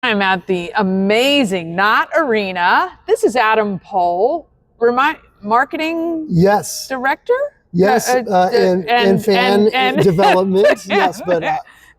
I'm at the amazing Knott Arena. This is Adam Pohl, marketing Yes. director? Yes, and fan development. Yes, but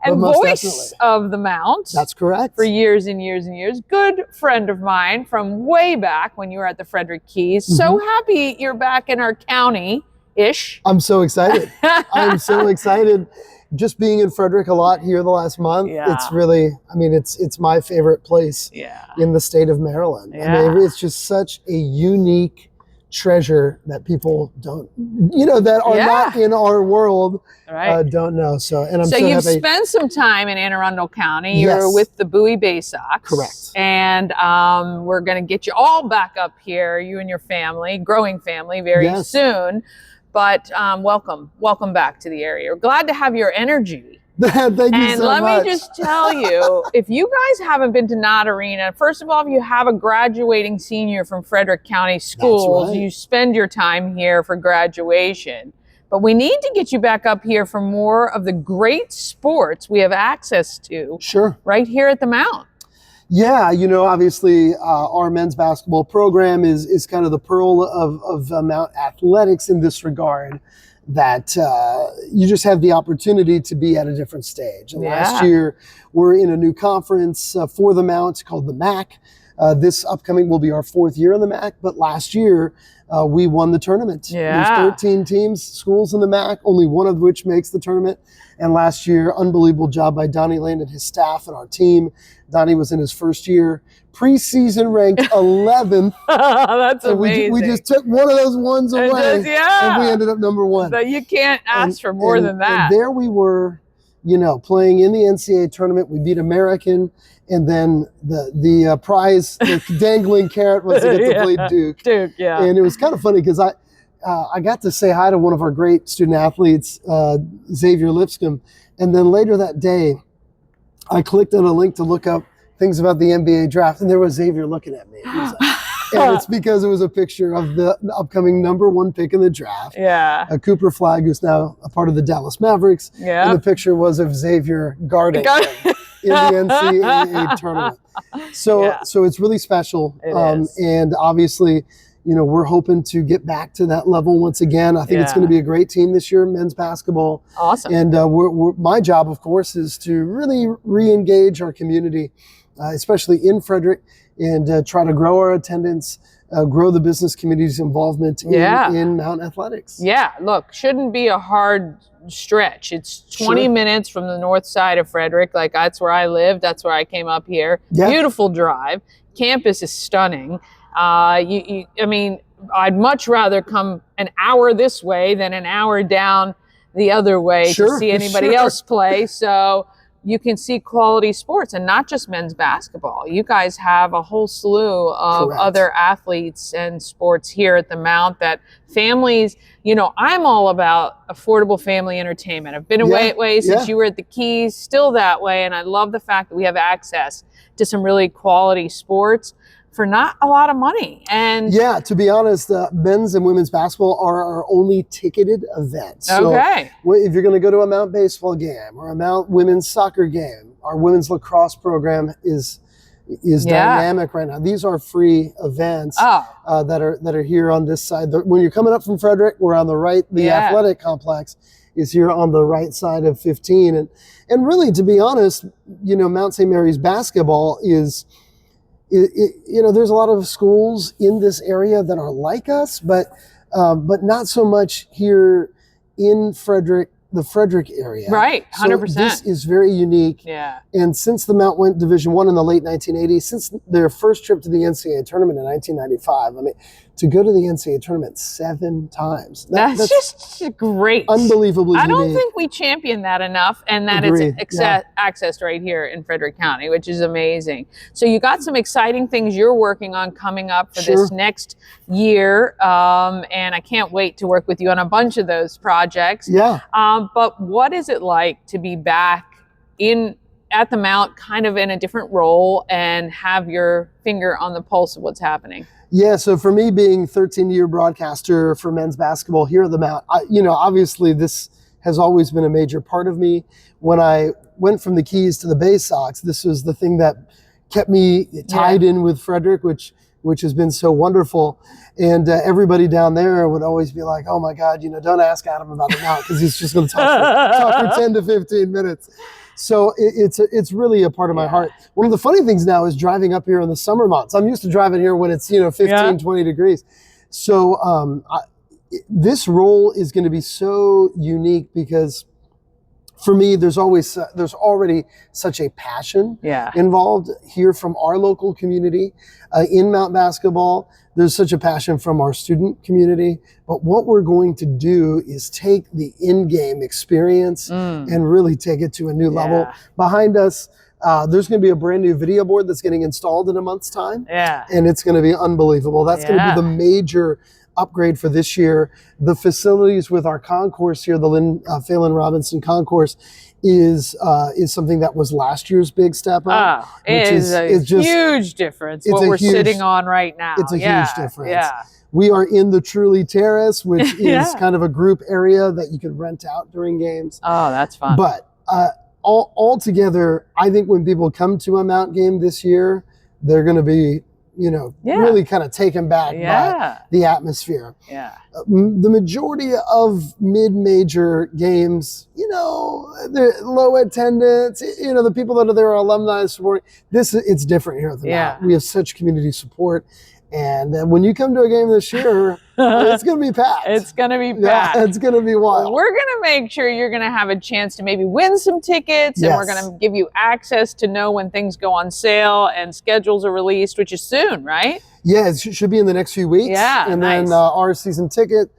and most voice definitely of the Mount. That's correct. For years and years and years. Good friend of mine from way back when you were at the Frederick Keys. So happy you're back in our county-ish. I'm so excited. I'm so excited. Just being in Frederick a lot here the last month. Yeah. It's really, I mean, it's my favorite place in the state of Maryland. Yeah. I mean, it's just such a unique treasure that people don't, that are not in our world, don't know. So, and I'm so you've happy. spent some time in Anne Arundel County. You're with the Bowie Bay Sox. Correct. And we're going to get you all back up here, you and your family, growing family, very soon. But welcome back to the area. We're glad to have your energy. Thank you so much. And let me just tell you, if you guys haven't been to Knott Arena, first of all, if you have a graduating senior from Frederick County schools, you spend your time here for graduation. But we need to get you back up here for more of the great sports we have access to right here at the Mount. Yeah, obviously our men's basketball program is kind of the pearl of Mount athletics in this regard, that you just have the opportunity to be at a different stage. And last year, we're in a new conference for the Mount called the MAC. This upcoming will be our 4th year in the MAC, but last year we won the tournament. There's 13 teams, schools in the MAC, only one of which makes the tournament. And last year, unbelievable job by Donnie Lane and his staff and our team. Donnie was in his first year, preseason ranked 11th. That's amazing. We just took one of those ones away, and we ended up number 1. So you can't ask for more than that. And there we were, playing in the NCAA tournament. We beat American, and then the prize, the dangling carrot, was to get to play Duke. Duke, yeah. And it was kind of funny because I got to say hi to one of our great student athletes, Xavier Lipscomb, and then later that day, I clicked on a link to look up things about the NBA draft, and there was Xavier looking at me. And it's because it was a picture of the upcoming number 1 pick in the draft. Yeah. Cooper Flagg, who's now a part of the Dallas Mavericks. Yeah. And the picture was of Xavier guarding him in the NCAA tournament. So it's really special. It is. And obviously, we're hoping to get back to that level once again. I think it's going to be a great team this year, men's basketball. Awesome. And my job, of course, is to really re-engage our community, especially in Frederick, and try to grow our attendance, grow the business community's involvement in Mount Athletics. Yeah, look, shouldn't be a hard stretch. It's 20 minutes from the north side of Frederick. Like, that's where I live. That's where I came up here. Yeah. Beautiful drive. Campus is stunning. I mean, I'd much rather come an hour this way than an hour down the other way to see anybody else play. So you can see quality sports, and not just men's basketball. You guys have a whole slew of other athletes and sports here at the Mount that families, I'm all about affordable family entertainment. I've been away since you were at the Keys, still that way. And I love the fact that we have access to some really quality sports for not a lot of money. And yeah, to be honest, men's and women's basketball are our only ticketed events. So if you're going to go to a Mount baseball game or a Mount women's soccer game, our women's lacrosse program is dynamic right now. These are free events that are here on this side. When you're coming up from Frederick, we're on the right. The athletic complex is here on the right side of 15. And really, to be honest, Mount St. Mary's basketball is, there's a lot of schools in this area that are like us, but not so much here in Frederick, the Frederick area. Right, 100%. So this is very unique. Yeah. And since the Mount went Division I in the late 1980s, since their first trip to the NCAA tournament in 1995, I mean, to go to the NCAA tournament 7 times. That's just great. Unbelievably I don't unique. think we champion that enough, and that it's accessed right here in Frederick County, which is amazing. So you got some exciting things you're working on coming up for this next year, and I can't wait to work with you on a bunch of those projects. Yeah. But what is it like to be back at the Mount, kind of in a different role, and have your finger on the pulse of what's happening? Yeah, so for me, being 13-year broadcaster for men's basketball here at the Mount, obviously this has always been a major part of me. When I went from the Keys to the Bay Sox, this was the thing that kept me tied in with Frederick, which has been so wonderful. And everybody down there would always be like, oh my God, don't ask Adam about the mount because he's just going to talk for 10 to 15 minutes. So it's really a part of my heart. One of the funny things now is driving up here in the summer months. I'm used to driving here when it's 15, 20 degrees. So this role is going to be so unique because for me, there's already such a passion involved here from our local community in Mount basketball. There's such a passion from our student community. But what we're going to do is take the in-game experience and really take it to a new level. Behind us, there's going to be a brand new video board that's getting installed in a month's time. And it's going to be unbelievable. That's going to be the major upgrade for this year. The facilities with our concourse here, the Phelan Robinson concourse, is something that was last year's big step up. It is a huge difference. What we're sitting on right now. It's a huge difference. We are in the Truly Terrace, which is kind of a group area that you can rent out during games. Oh, that's fun. But all together, I think when people come to a Mount game this year, they're going to be really kind of taken back by the atmosphere. The majority of mid-major games, they're low attendance. The people that are there are alumni supporting. It's different here at the Mount. We have such community support. And when you come to a game this year, it's going to be packed. It's going to be packed. It's going to be wild. We're going to make sure you're going to have a chance to maybe win some tickets, and we're going to give you access to know when things go on sale and schedules are released, which is soon, right? Yeah, it should be in the next few weeks. And then our season ticket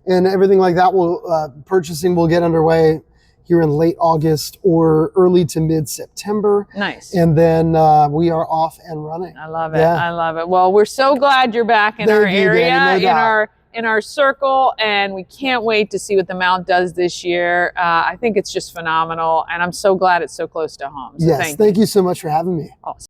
and everything like that purchasing will get underway here in late August or early to mid-September. Nice. And then we are off and running. I love it. I love it. Well, we're so glad you're back in our area, in our circle, and we can't wait to see what the Mount does this year. I think it's just phenomenal, and I'm so glad it's so close to home. So thank you so much for having me. Awesome.